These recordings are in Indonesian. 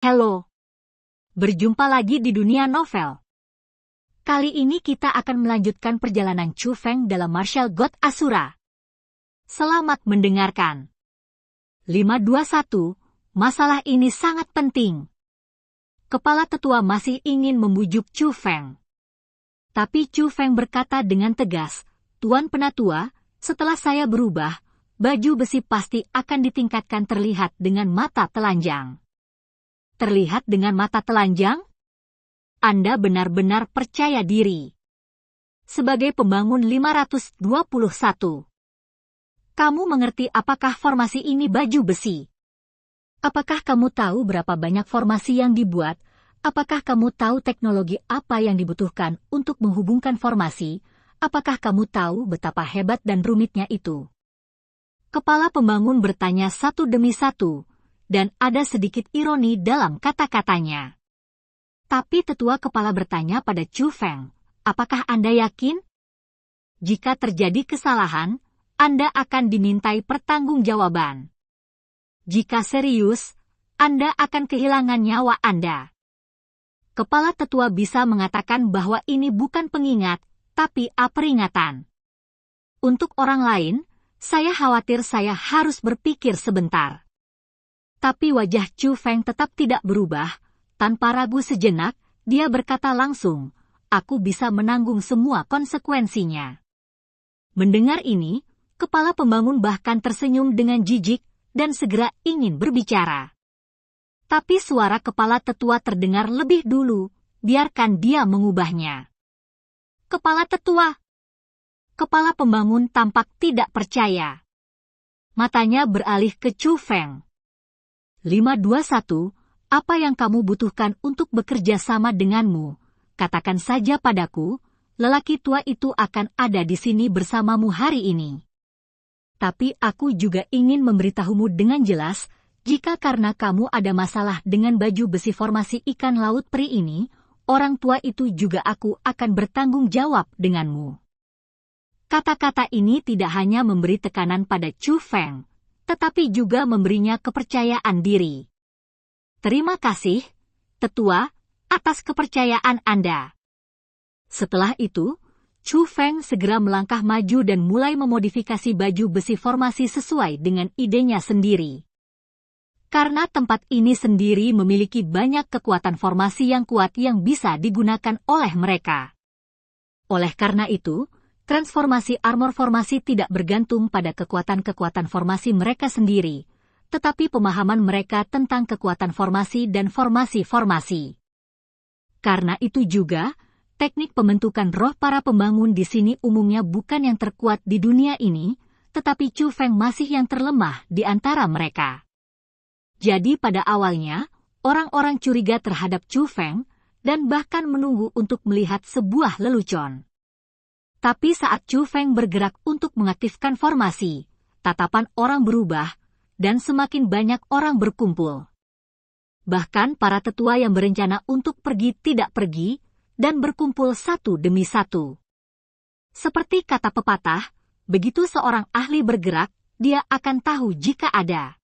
Halo, berjumpa lagi di dunia novel. Kali ini kita akan melanjutkan perjalanan Chu Feng dalam Martial God Asura. Selamat mendengarkan. 521, masalah ini sangat penting. Kepala tetua masih ingin membujuk Chu Feng. Tapi Chu Feng berkata dengan tegas, Tuan Penatua, setelah saya berubah, baju besi pasti akan ditingkatkan terlihat dengan mata telanjang. Terlihat dengan mata telanjang? Anda benar-benar percaya diri. Sebagai pembangun 521, kamu mengerti apakah formasi ini baju besi? Apakah kamu tahu berapa banyak formasi yang dibuat? Apakah kamu tahu teknologi apa yang dibutuhkan untuk menghubungkan formasi? Apakah kamu tahu betapa hebat dan rumitnya itu? Kepala pembangun bertanya satu demi satu, dan ada sedikit ironi dalam kata-katanya. Tapi tetua kepala bertanya pada Chu Feng, apakah Anda yakin? Jika terjadi kesalahan, Anda akan dimintai pertanggungjawaban. Jika serius, Anda akan kehilangan nyawa Anda. Kepala tetua bisa mengatakan bahwa ini bukan pengingat, tapi peringatan. Untuk orang lain, saya khawatir saya harus berpikir sebentar. Tapi wajah Chu Feng tetap tidak berubah. Tanpa ragu sejenak, dia berkata langsung, aku bisa menanggung semua konsekuensinya. Mendengar ini, kepala pembangun bahkan tersenyum dengan jijik dan segera ingin berbicara. Tapi suara kepala tetua terdengar lebih dulu, biarkan dia mengubahnya. Kepala tetua. Kepala pembangun tampak tidak percaya. Matanya beralih ke Chu Feng. 521, apa yang kamu butuhkan untuk bekerja sama denganmu? Katakan saja padaku, lelaki tua itu akan ada di sini bersamamu hari ini. Tapi aku juga ingin memberitahumu dengan jelas, jika karena kamu ada masalah dengan baju besi formasi ikan laut peri ini, orang tua itu juga aku akan bertanggung jawab denganmu. Kata-kata ini tidak hanya memberi tekanan pada Chu Feng, tetapi juga memberinya kepercayaan diri. Terima kasih, tetua, atas kepercayaan Anda. Setelah itu, Chu Feng segera melangkah maju dan mulai memodifikasi baju besi formasi sesuai dengan idenya sendiri. Karena tempat ini sendiri memiliki banyak kekuatan formasi yang kuat yang bisa digunakan oleh mereka. Oleh karena itu, transformasi armor formasi tidak bergantung pada kekuatan-kekuatan formasi mereka sendiri, tetapi pemahaman mereka tentang kekuatan formasi dan formasi-formasi. Karena itu juga, teknik pembentukan roh para pembangun di sini umumnya bukan yang terkuat di dunia ini, tetapi Chu Feng masih yang terlemah di antara mereka. Jadi pada awalnya, orang-orang curiga terhadap Chu Feng, dan bahkan menunggu untuk melihat sebuah lelucon. Tapi saat Chu Feng bergerak untuk mengaktifkan formasi, tatapan orang berubah, dan semakin banyak orang berkumpul. Bahkan para tetua yang berencana untuk pergi tidak pergi, dan berkumpul satu demi satu. Seperti kata pepatah, begitu seorang ahli bergerak, dia akan tahu jika ada.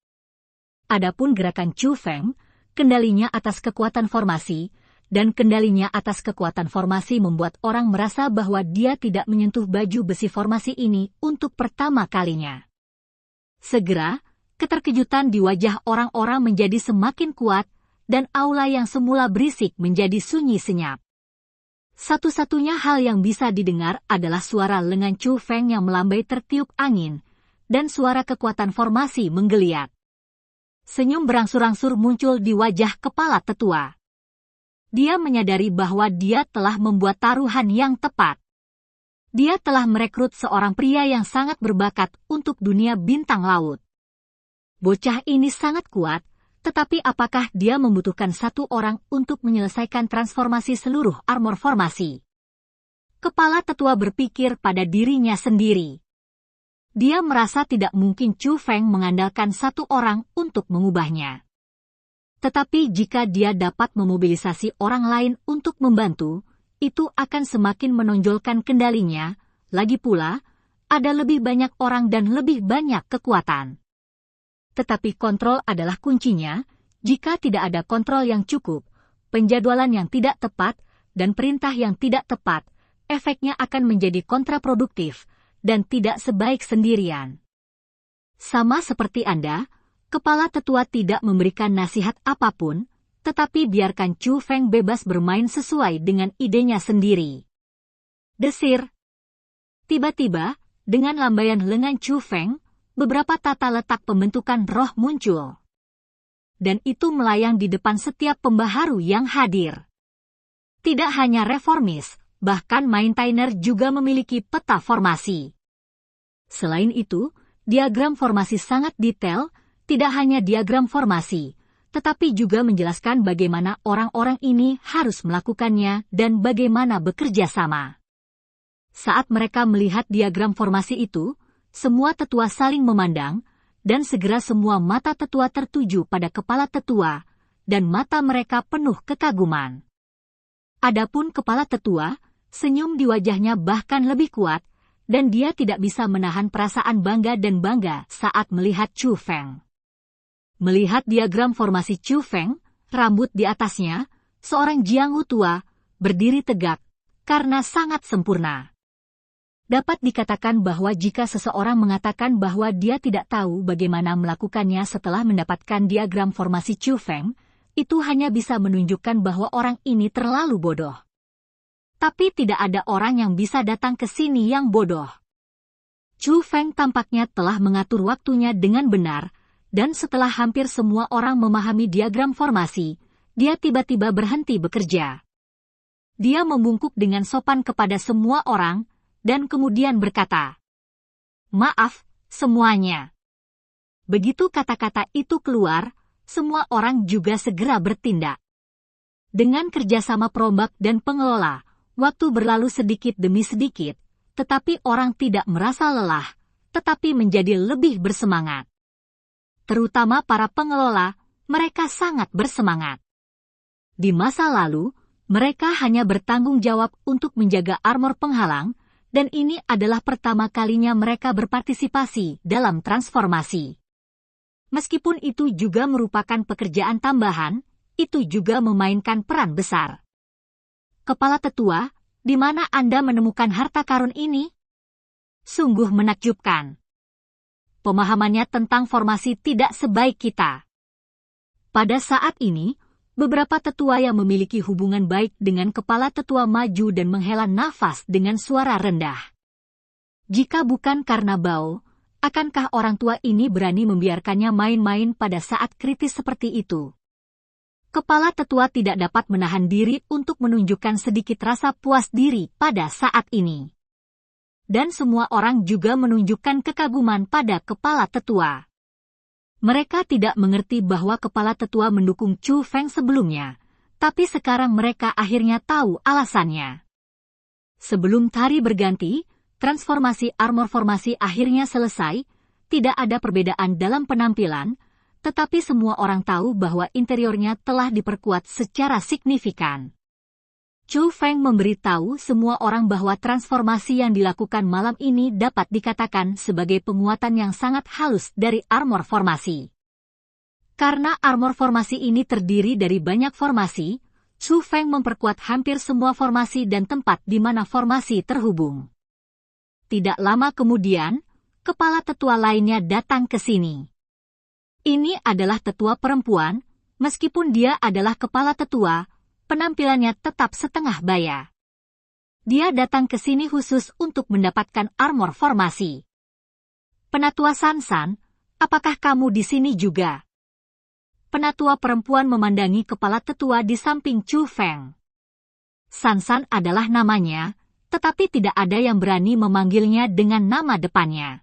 Adapun gerakan Chu Feng, kendalinya atas kekuatan formasi, dan kendalinya atas kekuatan formasi membuat orang merasa bahwa dia tidak menyentuh baju besi formasi ini untuk pertama kalinya. Segera, keterkejutan di wajah orang-orang menjadi semakin kuat, dan aula yang semula berisik menjadi sunyi senyap. Satu-satunya hal yang bisa didengar adalah suara lengan Chu Feng yang melambai tertiup angin, dan suara kekuatan formasi menggeliat. Senyum berangsur-angsur muncul di wajah kepala tetua. Dia menyadari bahwa dia telah membuat taruhan yang tepat. Dia telah merekrut seorang pria yang sangat berbakat untuk dunia bintang laut. Bocah ini sangat kuat, tetapi apakah dia membutuhkan satu orang untuk menyelesaikan transformasi seluruh armor formasi? Kepala tetua berpikir pada dirinya sendiri. Dia merasa tidak mungkin Chu Feng mengandalkan satu orang untuk mengubahnya. Tetapi jika dia dapat memobilisasi orang lain untuk membantu, itu akan semakin menonjolkan kendalinya. Lagi pula, ada lebih banyak orang dan lebih banyak kekuatan. Tetapi kontrol adalah kuncinya, Jika tidak ada kontrol yang cukup, penjadwalan yang tidak tepat, dan perintah yang tidak tepat, efeknya akan menjadi kontraproduktif dan tidak sebaik sendirian. Sama seperti Anda, kepala tetua tidak memberikan nasihat apapun, tetapi biarkan Chu Feng bebas bermain sesuai dengan idenya sendiri. Desir. Tiba-tiba, dengan lambaian lengan Chu Feng, beberapa tata letak pembentukan roh muncul. Dan itu melayang di depan setiap pembaharu yang hadir. Tidak hanya reformis, bahkan maintainer juga memiliki peta formasi. Selain itu, diagram formasi sangat detail, tidak hanya diagram formasi, tetapi juga menjelaskan bagaimana orang-orang ini harus melakukannya dan bagaimana bekerja sama. Saat mereka melihat diagram formasi itu, semua tetua saling memandang, dan segera semua mata tetua tertuju pada kepala tetua, dan mata mereka penuh kekaguman. Adapun kepala tetua, senyum di wajahnya bahkan lebih kuat, dan dia tidak bisa menahan perasaan bangga dan bangga saat melihat Chu Feng. Melihat diagram formasi Chu Feng, rambut di atasnya, seorang Jianghu tua, berdiri tegak, karena sangat sempurna. Dapat dikatakan bahwa jika seseorang mengatakan bahwa dia tidak tahu bagaimana melakukannya setelah mendapatkan diagram formasi Chu Feng, itu hanya bisa menunjukkan bahwa orang ini terlalu bodoh. Tapi tidak ada orang yang bisa datang ke sini yang bodoh. Chu Feng tampaknya telah mengatur waktunya dengan benar, dan setelah hampir semua orang memahami diagram formasi, dia tiba-tiba berhenti bekerja. Dia membungkuk dengan sopan kepada semua orang, dan kemudian berkata, "Maaf, semuanya." Begitu kata-kata itu keluar, semua orang juga segera bertindak. Dengan kerjasama perombak dan pengelola, waktu berlalu sedikit demi sedikit, tetapi orang tidak merasa lelah, tetapi menjadi lebih bersemangat. Terutama para pengelola, mereka sangat bersemangat. Di masa lalu, mereka hanya bertanggung jawab untuk menjaga armor penghalang, dan ini adalah pertama kalinya mereka berpartisipasi dalam transformasi. Meskipun itu juga merupakan pekerjaan tambahan, itu juga memainkan peran besar. Kepala tetua, di mana Anda menemukan harta karun ini? Sungguh menakjubkan. Pemahamannya tentang formasi tidak sebaik kita. Pada saat ini, beberapa tetua yang memiliki hubungan baik dengan kepala tetua maju dan menghela nafas dengan suara rendah. Jika bukan karena Bao, akankah orang tua ini berani membiarkannya main-main pada saat kritis seperti itu? Kepala tetua tidak dapat menahan diri untuk menunjukkan sedikit rasa puas diri pada saat ini. Dan semua orang juga menunjukkan kekaguman pada kepala tetua. Mereka tidak mengerti bahwa kepala tetua mendukung Chu Feng sebelumnya, tapi sekarang mereka akhirnya tahu alasannya. Sebelum hari berganti, transformasi armor formasi akhirnya selesai, tidak ada perbedaan dalam penampilan, tetapi semua orang tahu bahwa interiornya telah diperkuat secara signifikan. Chu Feng memberitahu semua orang bahwa transformasi yang dilakukan malam ini dapat dikatakan sebagai penguatan yang sangat halus dari armor formasi. Karena armor formasi ini terdiri dari banyak formasi, Chu Feng memperkuat hampir semua formasi dan tempat di mana formasi terhubung. Tidak lama kemudian, kepala tetua lainnya datang ke sini. Ini adalah tetua perempuan, meskipun dia adalah kepala tetua, penampilannya tetap setengah baya. Dia datang ke sini khusus untuk mendapatkan armor formasi. Penatua Sansan, apakah kamu di sini juga? Penatua perempuan memandangi kepala tetua di samping Chu Feng. Sansan adalah namanya, tetapi tidak ada yang berani memanggilnya dengan nama depannya.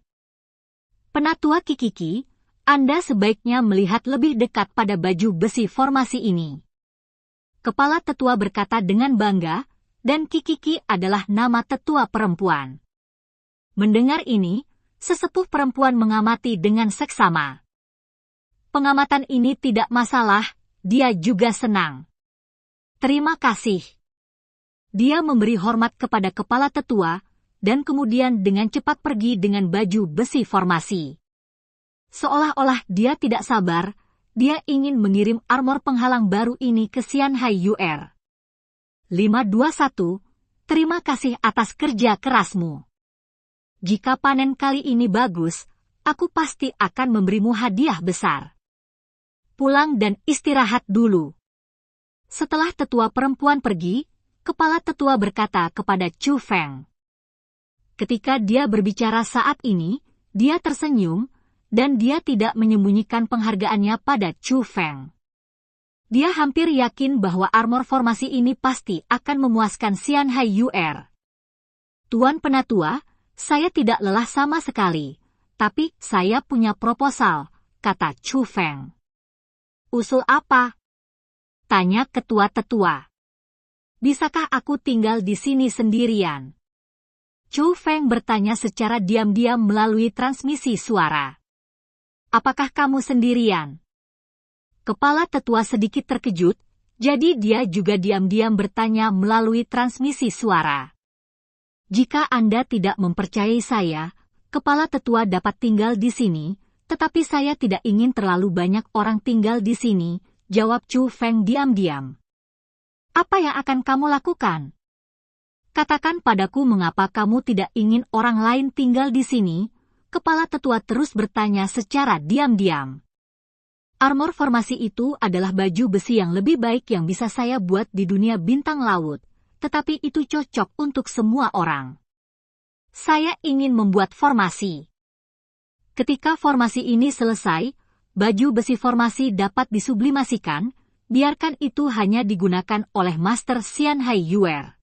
Penatua Kikiki, Anda sebaiknya melihat lebih dekat pada baju besi formasi ini. Kepala tetua berkata dengan bangga, dan Kikiki adalah nama tetua perempuan. Mendengar ini, sesepuh perempuan mengamati dengan seksama. Pengamatan ini tidak masalah, dia juga senang. Terima kasih. Dia memberi hormat kepada kepala tetua, dan kemudian dengan cepat pergi dengan baju besi formasi. Seolah-olah dia tidak sabar, dia ingin mengirim armor penghalang baru ini ke Xianhai UR. 521, terima kasih atas kerja kerasmu. Jika panen kali ini bagus, aku pasti akan memberimu hadiah besar. Pulang dan istirahat dulu. Setelah tetua perempuan pergi, kepala tetua berkata kepada Chu Feng. Ketika dia berbicara saat ini, dia tersenyum, dan dia tidak menyembunyikan penghargaannya pada Chu Feng. Dia hampir yakin bahwa armor formasi ini pasti akan memuaskan Xianhai UR. Tuan Penatua, saya tidak lelah sama sekali, tapi saya punya proposal, kata Chu Feng. Usul apa? Tanya ketua tetua. Bisakah aku tinggal di sini sendirian? Chu Feng bertanya secara diam-diam melalui transmisi suara. Apakah kamu sendirian? Kepala tetua sedikit terkejut, jadi dia juga diam-diam bertanya melalui transmisi suara. Jika Anda tidak mempercayai saya, kepala tetua dapat tinggal di sini, tetapi saya tidak ingin terlalu banyak orang tinggal di sini, jawab Chu Feng diam-diam. Apa yang akan kamu lakukan? Katakan padaku mengapa kamu tidak ingin orang lain tinggal di sini, kepala tetua terus bertanya secara diam-diam. Armor formasi itu adalah baju besi yang lebih baik yang bisa saya buat di dunia bintang laut, tetapi itu cocok untuk semua orang. Saya ingin membuat formasi. Ketika formasi ini selesai, baju besi formasi dapat disublimasikan, biarkan itu hanya digunakan oleh Master Xianhai UR.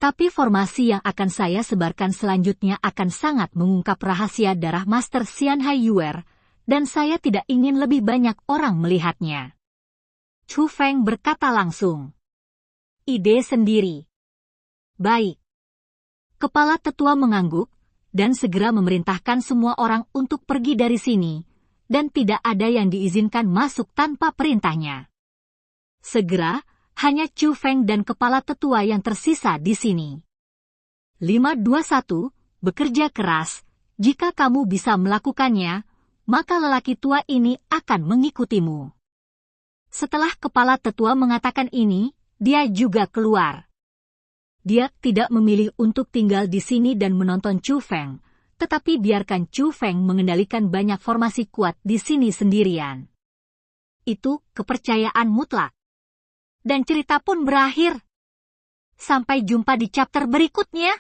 Tapi formasi yang akan saya sebarkan selanjutnya akan sangat mengungkap rahasia darah Master Xianhai UR, dan saya tidak ingin lebih banyak orang melihatnya. Chu Feng berkata langsung. Ide sendiri. Baik. Kepala tetua mengangguk, dan segera memerintahkan semua orang untuk pergi dari sini, dan tidak ada yang diizinkan masuk tanpa perintahnya. Segera, hanya Chu Feng dan kepala tetua yang tersisa di sini. 521, bekerja keras, jika kamu bisa melakukannya, maka lelaki tua ini akan mengikutimu. Setelah kepala tetua mengatakan ini, dia juga keluar. Dia tidak memilih untuk tinggal di sini dan menonton Chu Feng, tetapi biarkan Chu Feng mengendalikan banyak formasi kuat di sini sendirian. Itu kepercayaan mutlak. Dan cerita pun berakhir. Sampai jumpa di chapter berikutnya.